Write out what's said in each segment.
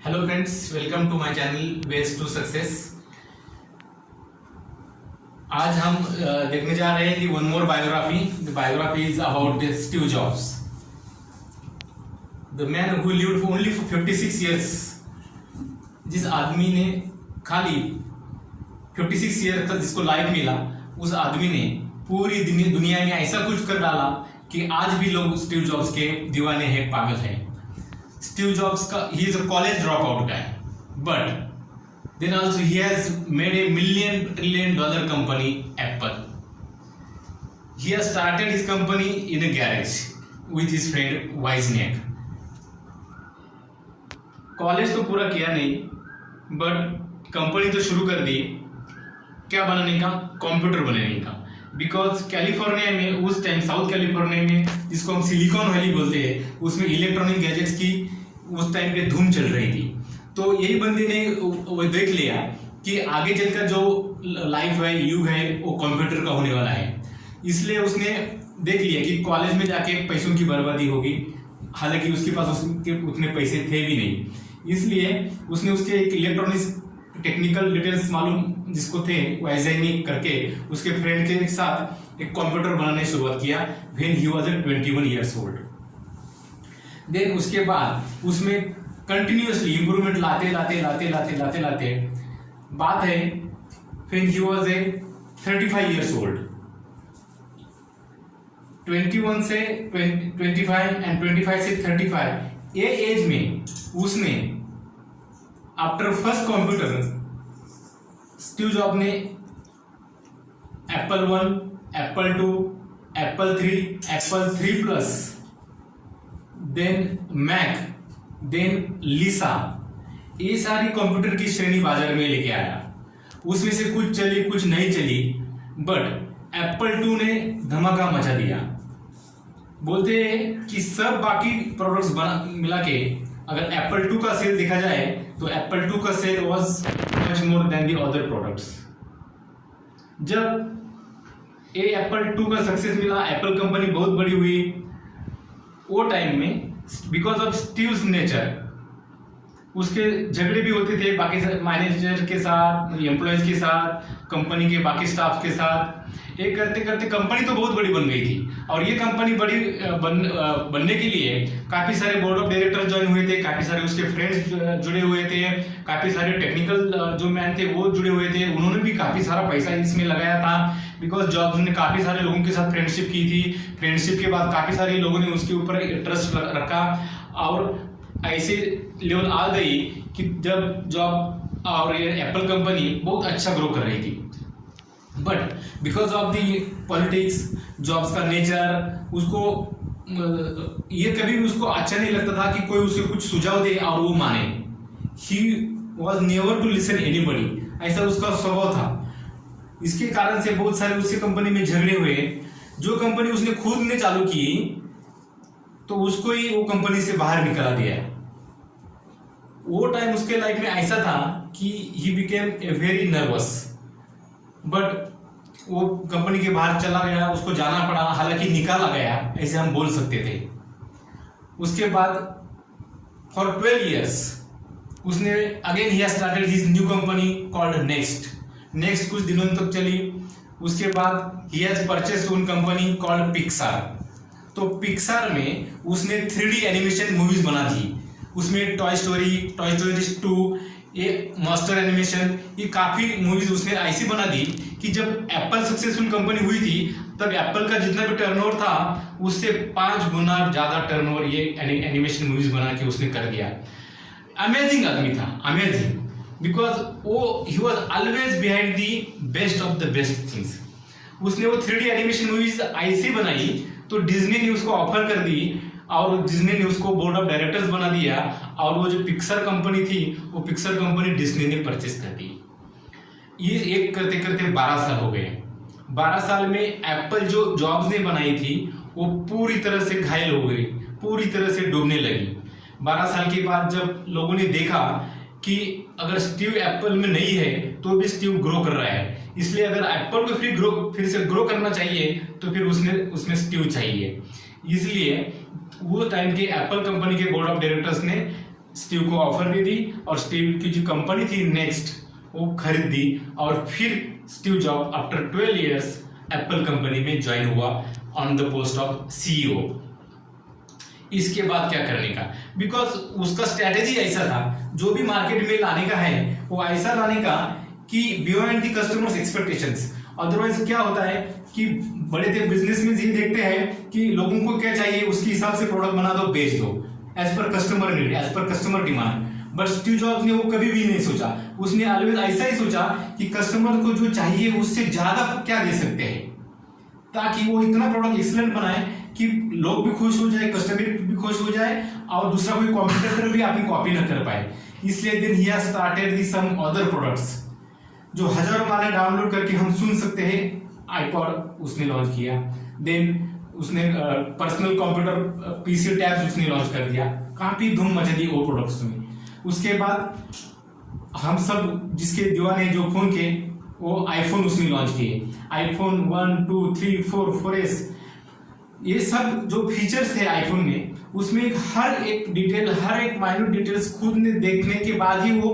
Hello friends, welcome to my channel ways to success. आज हम देखने जा रहे हैं कि one more biography. The biography is about Steve Jobs, the man who lived only for 56 years. जिस आदमी ने खाली 56 ईयर तक जिसको लाइफ मिला, उस आदमी ने पूरी दुनिया में ऐसा कुछ कर डाला कि आज भी लोग स्टीव जॉब्स के दीवाने हैं, पागल हैं। Steve Jobs he is a college dropout guy, but then also he has made a $1 trillion company, Apple. He has started his company in a garage with his friend Wozniak. College तो पूरा किया नहीं, but company तो शुरू कर दी। क्या बनाने का? कंप्यूटर बनाने का। बिकॉज कैलिफोर्निया में उस टाइम, साउथ कैलिफोर्निया में, जिसको हम सिलिकॉन वैली बोलते हैं, उसमें इलेक्ट्रॉनिक गैजेट्स की उस टाइम पे धूम चल रही थी। तो यही बंदे ने वो देख लिया कि आगे चलकर जो लाइफ है, युग है, वो कंप्यूटर का होने वाला है। इसलिए उसने देख लिया कि कॉलेज में जाके पैसों की बर्बादी होगी। हालांकि उसके पास उसके उतने पैसे थे भी नहीं, इसलिए उसने उसके एक इलेक्ट्रॉनिक्स टेक्निकल डिटेल्स मालूम जिसको थे, वाइजनिक करके उसके फ्रेंड के साथ एक कंप्यूटर बनाने की शुरुआत किया when he was 21 years old. Then उसके बाद उसमें कंटिन्यूअसली इंप्रूवमेंट लाते बात है when he was 35 years old. 21 से 25 एंड 25 से 35 ये एज में उसने after first computer, Steve Job ने Apple 1, Apple 2, Apple 3 plus, then Mac, then Lisa, ये सारी कंप्यूटर की श्रेणी बाजार में लेके आया। उसमें से कुछ चली, कुछ नहीं चली, बट एप्पल 2 ने धमाका मचा दिया। बोलते हैं कि सब बाकी प्रोडक्ट्स मिला के अगर एप्पल 2 का सेल देखा जाए तो एप्पल 2 का sale was much more than the other products. जब ये एप्पल 2 का सक्सेस मिला, एप्पल कंपनी बहुत बड़ी हुई। वो टाइम में बिकॉज ऑफ स्टीव्स नेचर, उसके झगड़े भी होते थे बाकी मैनेजर के साथ, एम्प्लॉयज के साथ, कंपनी के बाकी स्टाफ के साथ। एक करते करते कंपनी तो बहुत बड़ी बन गई थी, और ये कंपनी बड़ी बनने के लिए काफी सारे बोर्ड ऑफ डायरेक्टर ज्वाइन हुए थे, काफी सारे उसके फ्रेंड्स जुड़े हुए थे, काफी सारे टेक्निकल जो मैन थे वो जुड़े हुए थे। उन्होंने भी काफी सारा पैसा इसमें लगाया था, बिकॉज जॉब्स ने काफी सारे लोगों के साथ फ्रेंडशिप की थी। फ्रेंडशिप के बाद काफी सारे लोगों ने उसके ऊपर ट्रस्ट रखा, और ऐसे लेवल आ गई कि जब जॉब और ये एप्पल कंपनी बहुत अच्छा ग्रो कर रही थी। But because of the politics, jobs का नेचर, उसको ये कभी भी उसको अच्छा नहीं लगता था कि कोई उसे कुछ सुझाव दे और वो माने। He was never to listen anybody, ऐसा उसका स्वभाव था। इसके कारण से बहुत सारे उसके कंपनी में झगड़े हुए। जो कंपनी उसने खुद ने चालू की तो उसको ही वो कंपनी से बाहर निकाला दिया। वो टाइम उसके लाइफ में ऐसा था कि he became a very nervous, but वो कंपनी के बाहर चला गया, उसको जाना पड़ा, हालांकि निकाला गया, ऐसे हम बोल सकते थे। उसके बाद फॉर 12 इयर्स उसने again he started his new company called next कुछ दिनों तक चली। उसके बाद he has purchased one company called Pixar. तो पिक्सार में उसने 3D एनिमेशन मूवीज बना दी। उसमें टॉय स्टोरी 2, ये मास्टर एनिमेशन, ये काफी मूवीज उसने ऐसी बना दी कि जब एप्पल सक्सेसफुल कंपनी हुई थी तब एप्पल का जितना भी टर्नओवर था उससे 5 गुना ज्यादा टर्नओवर ये एनिमेशन मूवीज बना के उसने कर दिया। अमेजिंग आदमी था, अमेजिंग, बिकॉज वो he was always behind the best of the best things. उसने वो 3D एनिमेशन मूवीज ऐसी बनाई तो डिज्नी ने उसको ऑफर कर दी, और डिज्नी ने उसको बोर्ड ऑफ डायरेक्टर्स बना दिया, और वो जो पिक्सर कंपनी थी वो पिक्सर कंपनी डिज्नी ने परचेस कर दी। ये एक करते करते 12 साल हो गए। 12 साल में एप्पल जो जॉब्स ने बनाई थी वो पूरी तरह से घायल हो गई, पूरी तरह से डूबने लगी। 12 साल के बाद जब लोगों ने देखा कि अगर स्टीव एप्पल में नहीं है तो भी स्टीव ग्रो कर रहा है, इसलिए अगर एप्पल को फिर से ग्रो करना चाहिए तो फिर उसमें स्टीव चाहिए। इसलिए वो टाइम के एप्पल कंपनी के बोर्ड ऑफ डायरेक्टर्स ने स्टीव को ऑफर दे दी और स्टीव की जो कंपनी थी नेक्स्ट वो खरीद दी और फिर Steve job after 12 years Apple company में ज्वाइन हुआ on the post of CEO. इसके बाद क्या करने का, बिकॉज उसका स्ट्रैटेजी ऐसा था जो भी मार्केट में लाने का है वो ऐसा लाने का कि beyond the customers expectations. Otherwise क्या होता है कि बड़े थे बिजनेस में ये देखते हैं कि लोगों को क्या चाहिए उसके हिसाब से प्रोडक्ट बना दो बेच दो, as per customer need, as per customer demand. But Steve Jobs ने वो कभी भी नहीं सोचा, उसने ऑलवेज ऐसा ही सोचा कि कस्टमर को जो चाहिए उससे ज्यादा क्या दे सकते हैं ताकि वो इतना प्रोडक्ट एक्सीलेंट बनाए कि लोग भी खुश हो जाए, कस्टमर भी खुश हो जाए और दूसरा कोई कॉम्पिटिटर भी आपकी कॉपी न कर पाए। इसलिए then he has started the some other products जो हजारों गाने डाउनलोड करके हम सुन सकते हैं। आईपॉड उसने लॉन्च किया, देन उसने पर्सनल कंप्यूटर पीसी टैब्स उसने लॉन्च कर दिया, काफी धूम मचा दी वो प्रोडक्ट्स में। उसके बाद हम सब जिसके दीवाने जो फोन के वो आईफोन उसने लॉन्च किए, आईफोन 1, 2, 3, 4, 4S। ये सब जो फीचर्स थे आईफोन में उसमें हर एक डिटेल, हर एक माइन्यूट डिटेल्स खुद ने देखने के बाद ही वो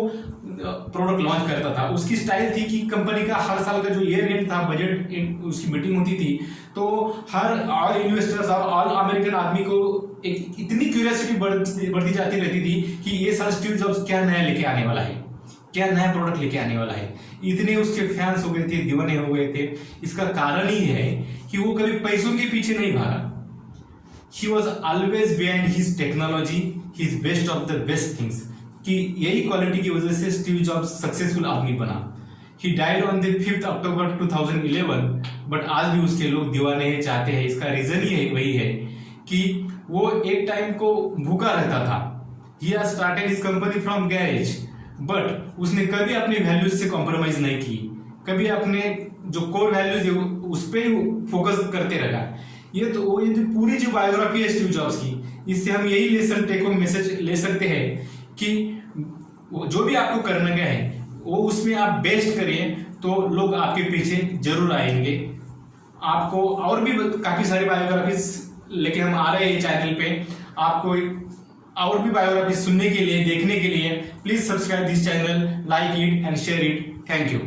प्रोडक्ट लॉन्च करता था। उसकी स्टाइल थी कि कंपनी का हर साल का जो ईयर एंड था बजट उसकी मीटिंग होती थी तो हर ऑल इन्वेस्टर्स और ऑल अमेरिकन आदमी को एक इतनी क्यूरियोसिटी बढ़ती जाती रहती थी कि ये साल स्टीव जॉब्स क्या नया लेके आने वाला है, क्या नया प्रोडक्ट लेके आने वाला है। इतने उसके फैंस हो गए थे, दीवाने हो गए थे। इसका कारण ही है कि वो कभी पैसों के पीछे नहीं भागा। He was always behind his technology, his best of the best things। कि यही क्वालिटी की वजह से स्टीव जॉब्स सक्सेसफुल आदमी बना। He died on the 5th October 2011, but आज भी उसके लोग दीवाने चाहते हैं। इसका रीजन ही वही है कि वो एक टाइम को भूखा रहता था। He has started his company from garage, but उसने कभी अपनी वैल्यूज से कॉम्प्रोमाइज नहीं की, कभी अपने जो कोर वैल्यूज है उस पर फोकस करते रहा। ये जो पूरी जो बायोग्राफी है स्टीव जॉब्स की, इससे हम यही लेसन टेक होम मैसेज ले सकते हैं कि जो भी आपको करना है वो उसमें आप बेस्ट करिए तो लोग आपके पीछे जरूर आएंगे। आपको और भी काफी सारी बायोग्राफीज लेके हम आ रहे हैं चैनल पे। आपको और भी बायोग्राफी सुनने के लिए, देखने के लिए please subscribe this channel, like it and share it. Thank you.